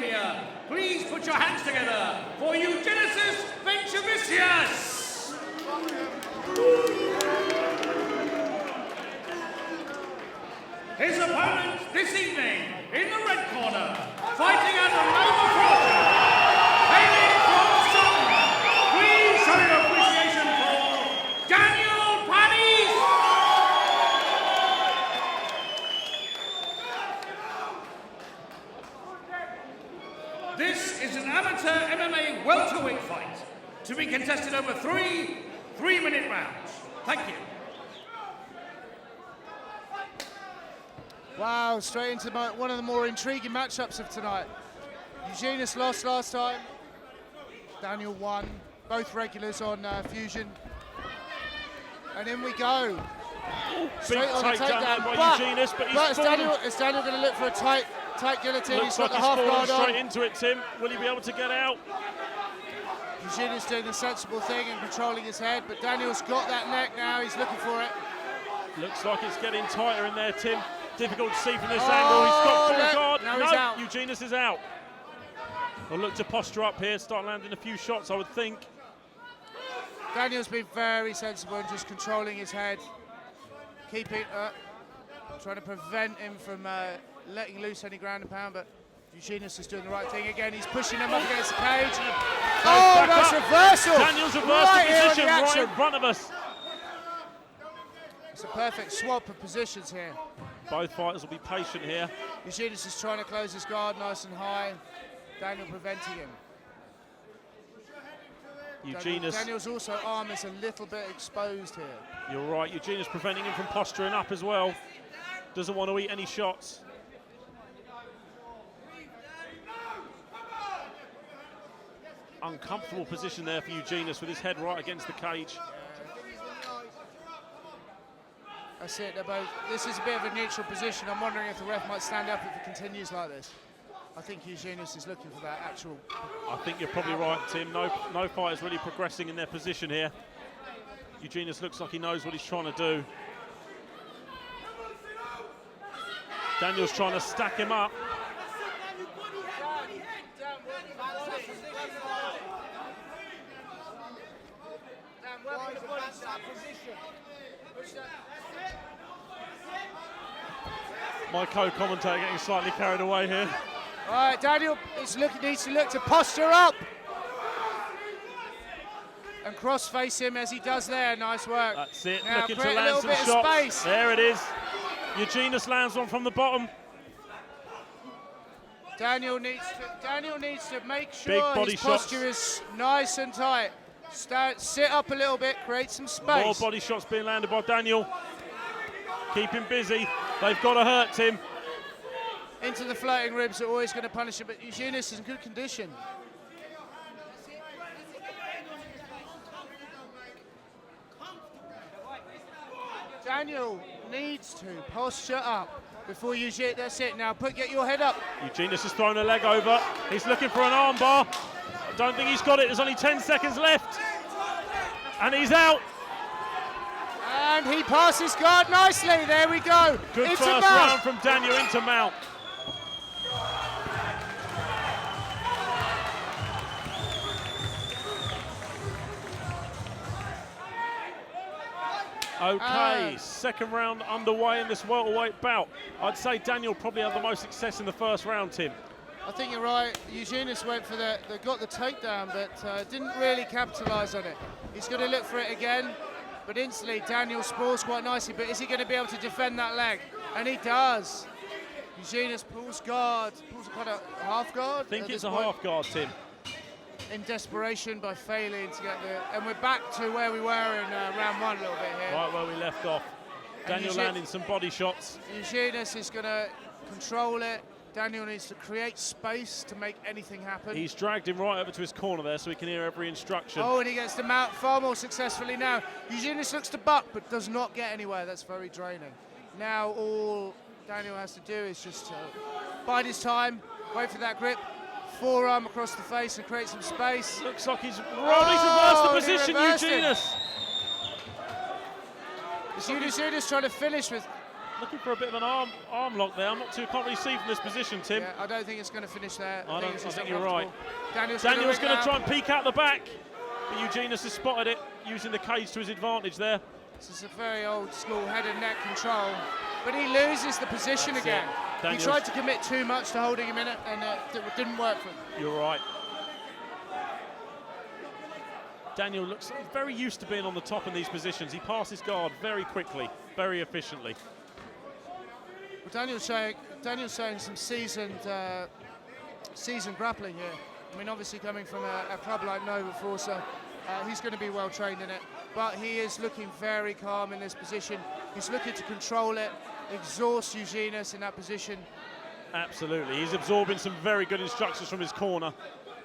here, please put your hands together for Eugenijus Venckevicus. His opponent this evening, in the red corner, fighting out of Nova Fortune, hailing from Scotland. Please show your appreciation for Daniel Panice. This is an amateur MMA welterweight fight to be contested over three-minute rounds. Thank you. Wow, straight into one of the more intriguing matchups of tonight. Eugenijus lost last time. Daniel won. Both regulars on Fusion. And in we go. Straight on the takedown by Eugenijus, but is Daniel going to look for a tight guillotine? Looks He's like got the he's half fallen guard on. straight into it, Tim. Will he be able to get out? Eugenijus doing the sensible thing and controlling his head, but Daniel's got that neck now. He's looking for it. Looks like it's getting tighter in there, Tim. Difficult to see from this angle. He's got full guard. Now he's out. Eugenijus is out. We'll look to posture up here, start landing a few shots, I would think. Daniel's been very sensible in just controlling his head, keeping, trying to prevent him from letting loose any ground and pound, but Eugenijus is doing the right thing again. He's pushing him up against the cage. Oh, that's reversal! Daniel's reversed the position right in front of us. It's a perfect swap of positions here. Both fighters will be patient here. Eugenijus is trying to close his guard nice and high. Daniel preventing him. Daniel's also arm is a little bit exposed here. You're right, Eugenijus preventing him from posturing up as well. Doesn't want to eat any shots. Uncomfortable position there for Eugenijus with his head right against the cage. That's it, they're both. This is a bit of a neutral position. I'm wondering if the ref might stand up if it continues like this. I think Eugenijus is looking for that actual. I think you're probably right, Tim. No fighters really progressing in their position here. Eugenijus looks like he knows what he's trying to do. Daniel's trying to stack him up. My co-commentator getting slightly carried away here. All right, Daniel needs to look to posture up. And cross-face him as he does there. Nice work. That's it. Now looking to create a land little some bit shots. of space. There it is. Eugenijus lands one from the bottom. Daniel needs to make sure body his posture shots. is nice and tight. Sit up a little bit, create some space. More body shots being landed by Daniel. Keep him busy. They've got to hurt him. Into the floating ribs are always going to punish him, but Eugenijus is in good condition. Daniel needs to posture up before Eugenijus. That's it. Now get your head up. Eugenijus has thrown a leg over. He's looking for an armbar. I don't think he's got it. There's only 10 seconds left. And he's out. And he passes guard nicely. There we go. Good into first mount. round from Daniel into mount. Okay, second round underway in this welterweight bout. I'd say Daniel probably had the most success in the first round, Tim. I think you're right. Eugenijus went for got the takedown, but didn't really capitalise on it. He's going to look for it again, but instantly Daniel sprawls quite nicely. But is he going to be able to defend that leg? And he does. Eugenijus pulls guard, pulls kind of half guard. I think it's a half guard, Tim. In desperation by failing to get and we're back to where we were in round one a little bit here. Right where we left off. Daniel landing some body shots. Eugenijus is going to control it. Daniel needs to create space to make anything happen. He's dragged him right over to his corner there so he can hear every instruction. Oh, and he gets the mount far more successfully now. Eugenijus looks to buck, but does not get anywhere. That's very draining. Now all Daniel has to do is just bide his time, wait for that grip, forearm across the face and create some space. Looks like he's reversed the position, Eugenijus. Eugenijus trying to finish with Looking for a bit of an arm lock there. Can't really see from this position, Tim. Yeah, I don't think it's going to finish there. I it's just think you're right. Daniel's going to now. try and peek out the back, but Eugenijus has spotted it, using the cage to his advantage there. This is a very old school head and neck control, but he loses the position again. He tried to commit too much to holding him in it, and it didn't work for him. You're right. Daniel looks very used to being on the top in these positions. He passes guard very quickly, very efficiently. Well, Daniel's showing some seasoned grappling here. I mean, obviously coming from a club like Nova Forza, he's going to be well trained in it. But he is looking very calm in this position. He's looking to control it, exhaust Eugenijus in that position. Absolutely. He's absorbing some very good instructions from his corner.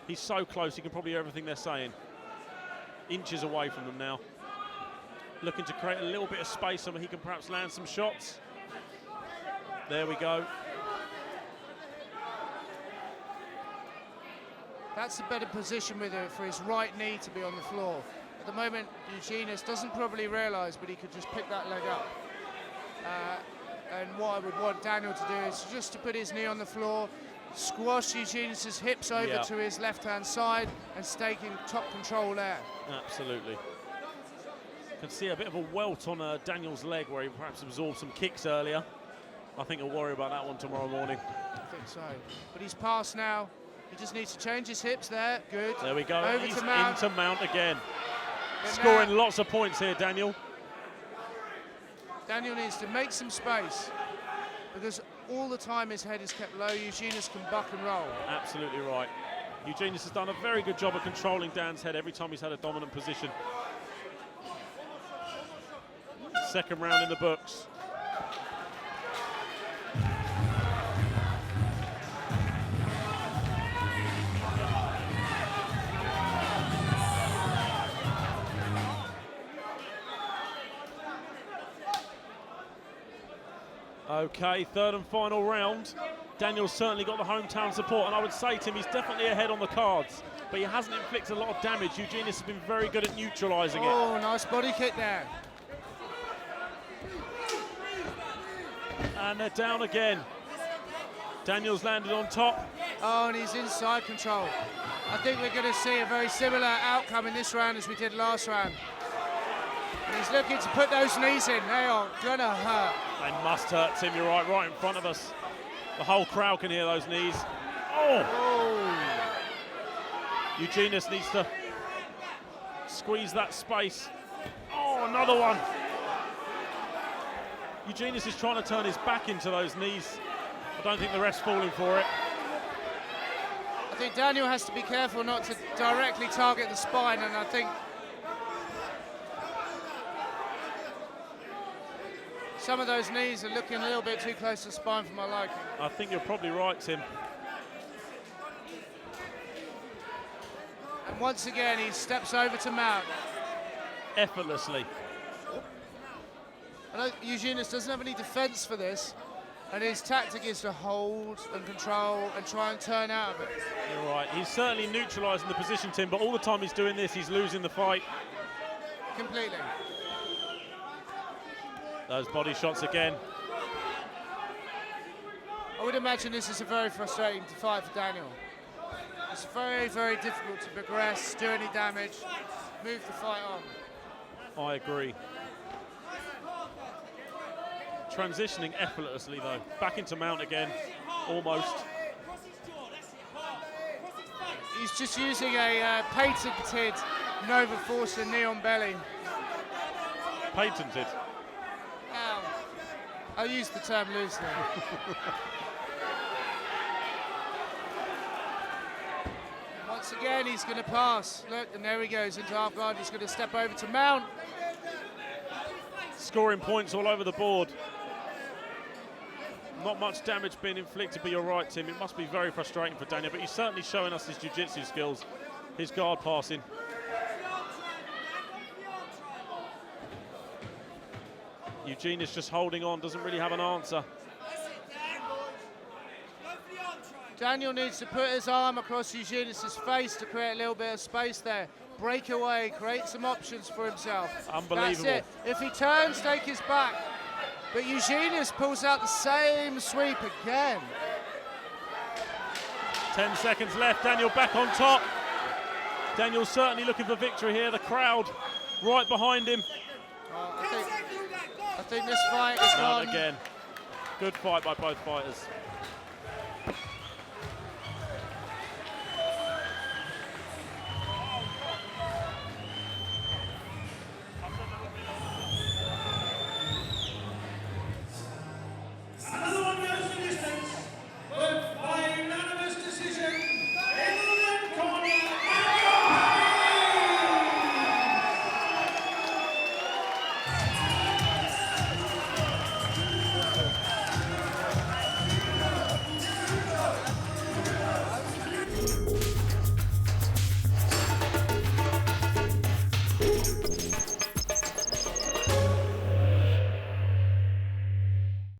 He's so close, he can probably hear everything they're saying. Inches away from them now. Looking to create a little bit of space so he can perhaps land some shots. There we go. That's a better position for his right knee to be on the floor. At the moment, Eugenijus doesn't probably realise, but he could just pick that leg up. And what I would want Daniel to do is just to put his knee on the floor, squash Eugenijus' hips over to his left-hand side, and stay in top control there. Absolutely. You can see a bit of a welt on Daniel's leg where he perhaps absorbed some kicks earlier. I think he'll worry about that one tomorrow morning. I think so. But he's passed now. He just needs to change his hips there. Good. There we go. Over He's to Mount. into Mount again. But scoring now, lots of points here, Daniel. Daniel needs to make some space, because all the time his head is kept low. Eugenijus can buck and roll. Absolutely right. Eugenijus has done a very good job of controlling Dan's head every time he's had a dominant position. Second round in the books. Okay, third and final round. Daniel's certainly got the hometown support, and I would say to him, he's definitely ahead on the cards, but he hasn't inflicted a lot of damage. Eugenijus has been very good at neutralising it. Oh, nice body kick there. And they're down again. Daniel's landed on top. Oh, and he's inside control. I think we're going to see a very similar outcome in this round as we did last round. And he's looking to put those knees in. They are going to hurt. They must hurt, Tim, you're right in front of us. The whole crowd can hear those knees. Oh! Eugenijus needs to squeeze that space. Oh, another one. Eugenijus is trying to turn his back into those knees. I don't think the ref's falling for it. I think Daniel has to be careful not to directly target the spine, and I think some of those knees are looking a little bit too close to the spine for my liking. I think you're probably right, Tim. And once again, he steps over to Mount. Effortlessly. I know Eugenijus doesn't have any defence for this, and his tactic is to hold and control and try and turn out of it. You're right. He's certainly neutralising the position, Tim, but all the time he's doing this, he's losing the fight. Completely. Those body shots again. I would imagine this is a very frustrating fight for Daniel. It's very, very difficult to progress, do any damage, move the fight on. I agree. Transitioning effortlessly, though. Back into Mount again, almost. He's just using a patented Nova Forza Neon Belly. Patented. I use the term loosely. Once again, he's going to pass. Look, and there he goes into half guard. He's going to step over to Mount. Scoring points all over the board. Not much damage being inflicted, but you're right, Tim. It must be very frustrating for Daniel, but he's certainly showing us his jiu-jitsu skills, his guard passing. Eugenijus just holding on, doesn't really have an answer. Daniel needs to put his arm across Eugenijus' face to create a little bit of space there. Break away, create some options for himself. Unbelievable. That's it. If he turns, take his back. But Eugenijus pulls out the same sweep again. 10 seconds left, Daniel back on top. Daniel's certainly looking for victory here. The crowd right behind him. I think this fight is Down gone. again. Good fight by both fighters.